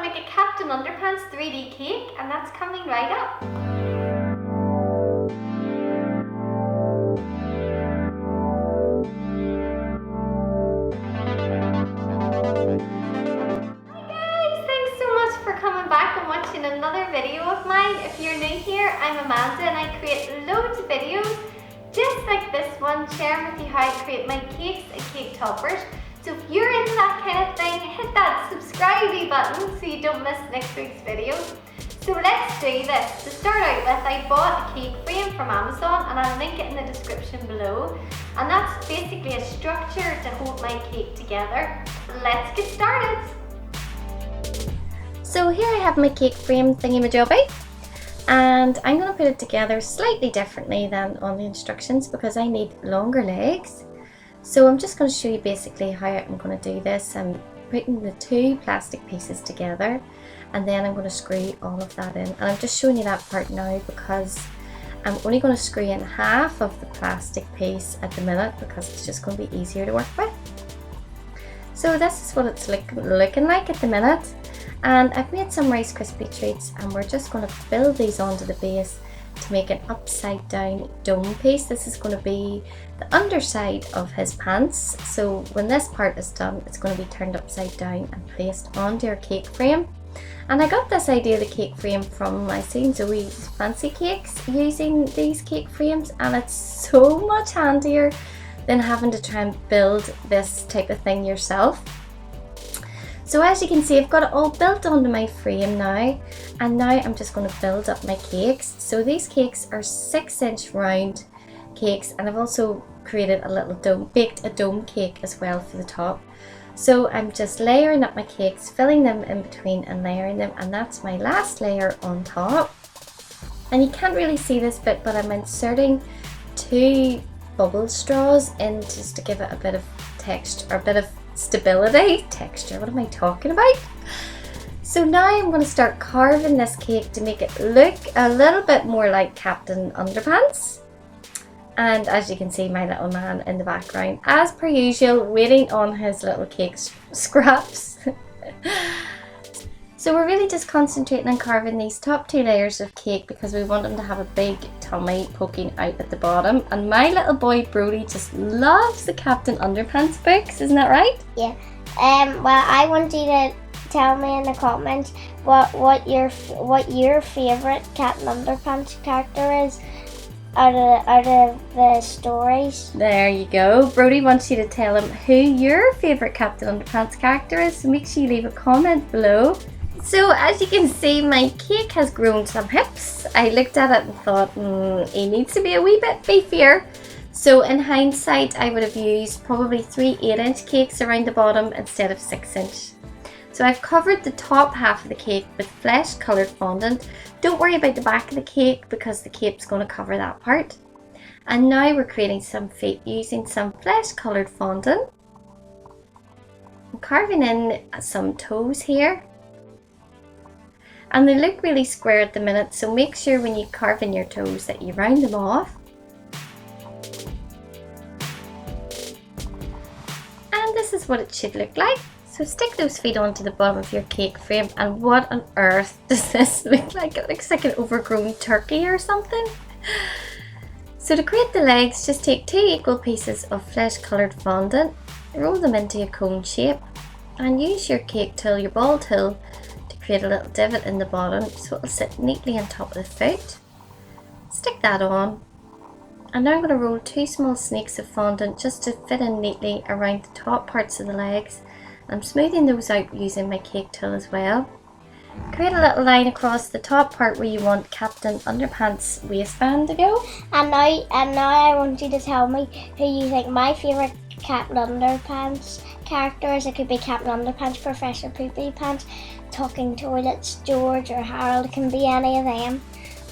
make a Captain Underpants 3D cake, and that's coming right up. Coming back and watching another video of mine. If you're new here, I'm Amanda and I create loads of videos just like this one, sharing with you how I create my cakes and cake toppers. So if you're into that kind of thing, hit that subscribe button so you don't miss next week's video. So let's do this. To start out with, I bought a cake frame from Amazon and I'll link it in the description below. And that's basically a structure to hold my cake together. Let's get started. So here I have my cake frame thingy-majobby, and I'm going to put it together slightly differently than on the instructions because I need longer legs. So I'm just going to show you basically how I'm going to do this. I'm putting the two plastic pieces together and then I'm going to screw all of that in. And I'm just showing you that part now because I'm only going to screw in half of the plastic piece at the minute because it's just going to be easier to work with. So this is what it's looking like at the minute. And I've made some Rice Krispie treats and we're just going to build these onto the base to make an upside down dome piece. This is going to be the underside of his pants. So when this part is done, it's going to be turned upside down and placed onto our cake frame. And I got this idea of the cake frame from I seen Zoe's Fancy Cakes using these cake frames, and it's so much handier than having to try and build this type of thing yourself. So as you can see, I've got it all built onto my frame now, and now I'm just going to build up my cakes. So these cakes are 6-inch round cakes, and I've also created a little dome, baked a dome cake as well for the top. So I'm just layering up my cakes, filling them in between and layering them, and that's my last layer on top. And you can't really see this bit, but I'm inserting 2 bubble straws in just to give it a bit of texture, or a bit of stability, texture, what am I talking about? So now I'm going to start carving this cake to make it look a little bit more like Captain Underpants. And as you can see, my little man in the background, as per usual, waiting on his little cake scraps. So we're really just concentrating on carving these top 2 layers of cake because we want him to have a big tummy poking out at the bottom. And my little boy Brody just loves the Captain Underpants books, isn't that right? Yeah. Well, I want you to tell me in the comments what your favourite Captain Underpants character is out of the stories. There you go. Brody wants you to tell him who your favourite Captain Underpants character is, so make sure you leave a comment below. So as you can see, my cake has grown some hips. I looked at it and thought, he needs to be a wee bit beefier. So in hindsight, I would have used probably 3 8-inch cakes around the bottom instead of 6-inch. So I've covered the top half of the cake with flesh coloured fondant. Don't worry about the back of the cake because the cake's going to cover that part. And now we're creating some feet using some flesh coloured fondant. I'm carving in some toes here. And they look really square at the minute, so make sure when you carve in your toes that you round them off. And this is what it should look like. So stick those feet onto the bottom of your cake frame, and what on earth does this look like? It looks like an overgrown turkey or something. So to create the legs, just take 2 equal pieces of flesh coloured fondant, roll them into a cone shape, and use your cake tool, your ball tool, create a little divot in the bottom so it'll sit neatly on top of the foot. Stick that on, and now I'm going to roll 2 small snakes of fondant just to fit in neatly around the top parts of the legs. I'm smoothing those out using my cake tool as well. Create a little line across the top part where you want Captain Underpants waistband to go. And now I want you to tell me who you think my favourite Captain Underpants character is. It could be Captain Underpants, Professor Poopy Pants, Talking Toilets, George or Harold. It can be any of them.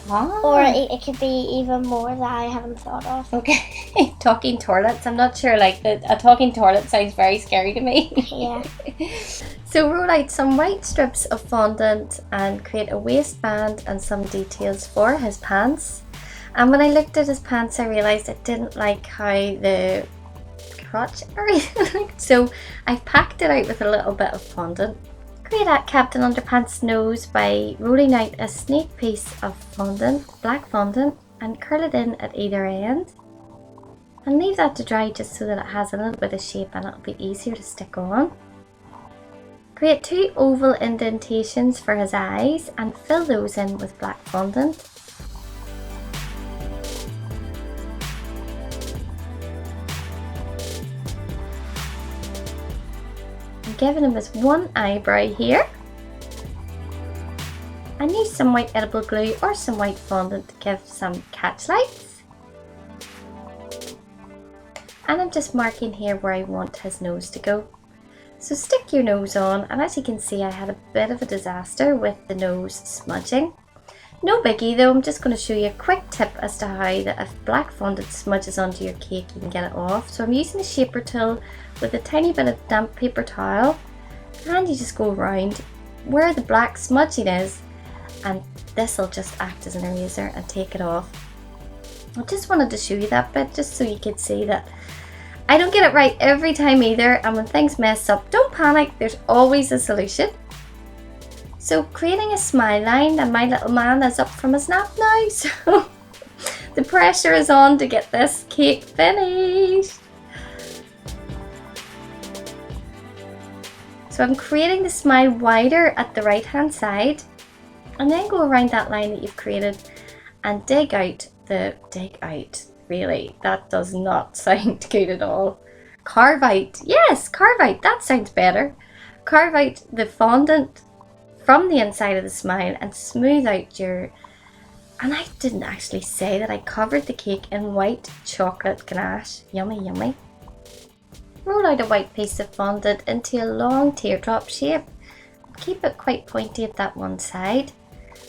Oh. Or it could be even more that I haven't thought of. Okay. Talking toilets. I'm not sure, like a talking toilet sounds very scary to me. Yeah. So roll out some white strips of fondant and create a waistband and some details for his pants. And when I looked at his pants, I realised I didn't like how the crotch area looked. So I packed it out with a little bit of fondant Create a Captain Underpants nose by rolling out a snake piece of fondant, black fondant, and curl it in at either end. And leave that to dry just so that it has a little bit of shape and it'll be easier to stick on. Create 2 oval indentations for his eyes and fill those in with black fondant. I'm giving him his one eyebrow here. And use some white edible glue or some white fondant to give some catch lights. And I'm just marking here where I want his nose to go. So stick your nose on, and as you can see I had a bit of a disaster with the nose smudging. No biggie though, I'm just going to show you a quick tip as to how that if black fondant smudges onto your cake you can get it off. So I'm using a shaper tool with a tiny bit of damp paper towel, and you just go around where the black smudging is, and this will just act as an eraser and take it off. I just wanted to show you that bit just so you could see that I don't get it right every time either, and when things mess up, don't panic, there's always a solution. So creating a smile line, and my little man is up from his nap now, so the pressure is on to get this cake finished. So I'm creating the smile wider at the right hand side, and then go around that line that you've created and dig out, really, that does not sound good at all. Carve out, yes, carve out, that sounds better. Carve out the fondant from the inside of the smile and smooth out your, and I didn't actually say that I covered the cake in white chocolate ganache. Yummy, yummy. Roll out a white piece of fondant into a long teardrop shape. Keep it quite pointy at that one side.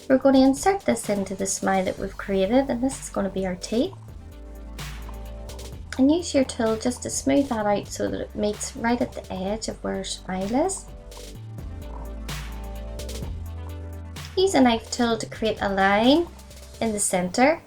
We're going to insert this into the smile that we've created, and this is going to be our teeth. And use your tool just to smooth that out so that it meets right at the edge of where our smile is. Use a knife tool to create a line in the center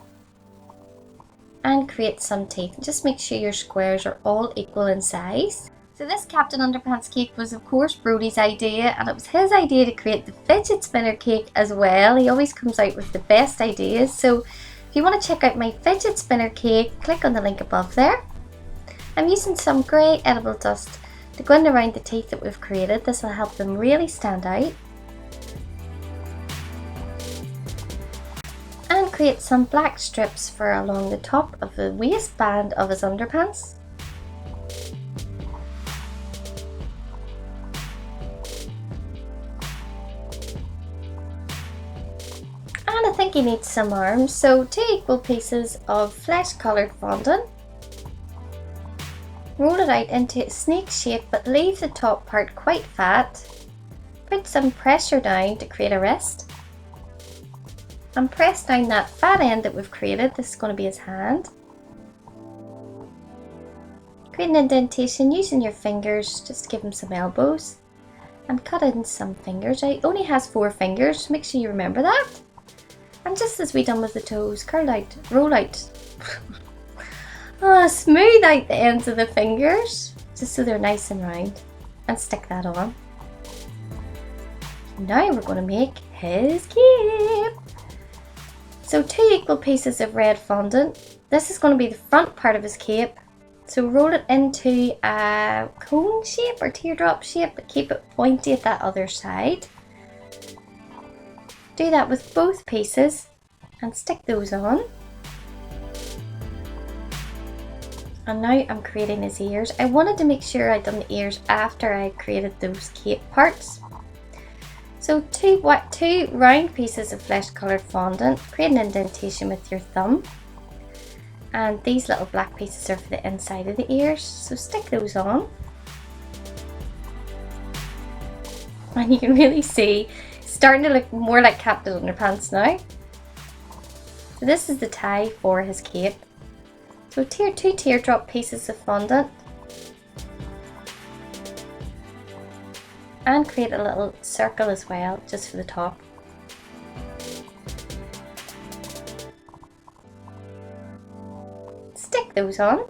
and create some teeth. Just make sure your squares are all equal in size. So this Captain Underpants cake was of course Brody's idea, and it was his idea to create the fidget spinner cake as well. He always comes out with the best ideas. So if you want to check out my fidget spinner cake, click on the link above there. I'm using some grey edible dust to go in around the teeth that we've created. This will help them really stand out. And create some black strips for along the top of the waistband of his underpants. And I think he needs some arms, so 2 equal pieces of flesh coloured fondant. Roll it out into a snake shape, but leave the top part quite fat. Put some pressure down to create a wrist. And press down that fat end that we've created. This is going to be his hand. Create an indentation using your fingers, just to give him some elbows. And cut in some fingers. He only has 4 fingers, make sure you remember that. And just as we done with the toes, curl out, roll out. Smooth out the ends of the fingers, just so they're nice and round. And stick that on. Now we're going to make his cape. So 2 equal pieces of red fondant. This is going to be the front part of his cape. So roll it into a cone shape or teardrop shape, but keep it pointy at that other side. Do that with both pieces and stick those on. And now I'm creating his ears. I wanted to make sure I'd done the ears after I created those cape parts. So 2 round pieces of flesh coloured fondant. Create an indentation with your thumb. And these little black pieces are for the inside of the ears. So stick those on. And you can really see it's starting to look more like Captain Underpants now. So this is the tie for his cape. So 2 teardrop pieces of fondant. And create a little circle as well, just for the top. Stick those on.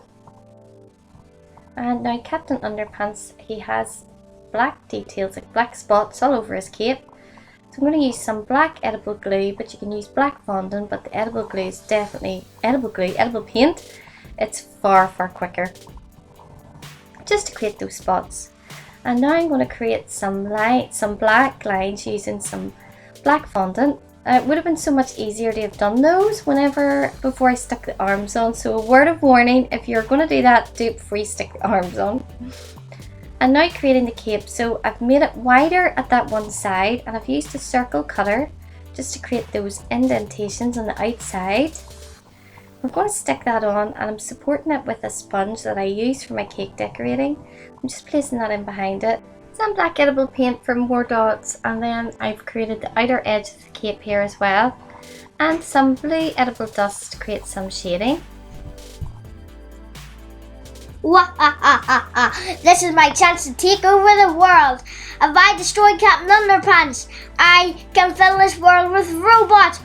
And now Captain Underpants, he has black details, like black spots all over his cape. So I'm going to use some black edible glue, but you can use black fondant, but the edible glue is definitely edible paint. It's far quicker. Just to create those spots. And now I'm going to create some black lines using some black fondant. It would have been so much easier to have done those before I stuck the arms on. So a word of warning, if you're going to do that, do it before you stick the arms on. And now creating the cape. So I've made it wider at that one side, and I've used a circle cutter just to create those indentations on the outside. I'm going to stick that on, and I'm supporting it with a sponge that I use for my cake decorating. I'm just placing that in behind it. Some black edible paint for more dots, and then I've created the outer edge of the cape here as well. And some blue edible dust to create some shading. This is my chance to take over the world. If I destroy Captain Underpants, I can fill this world with robots.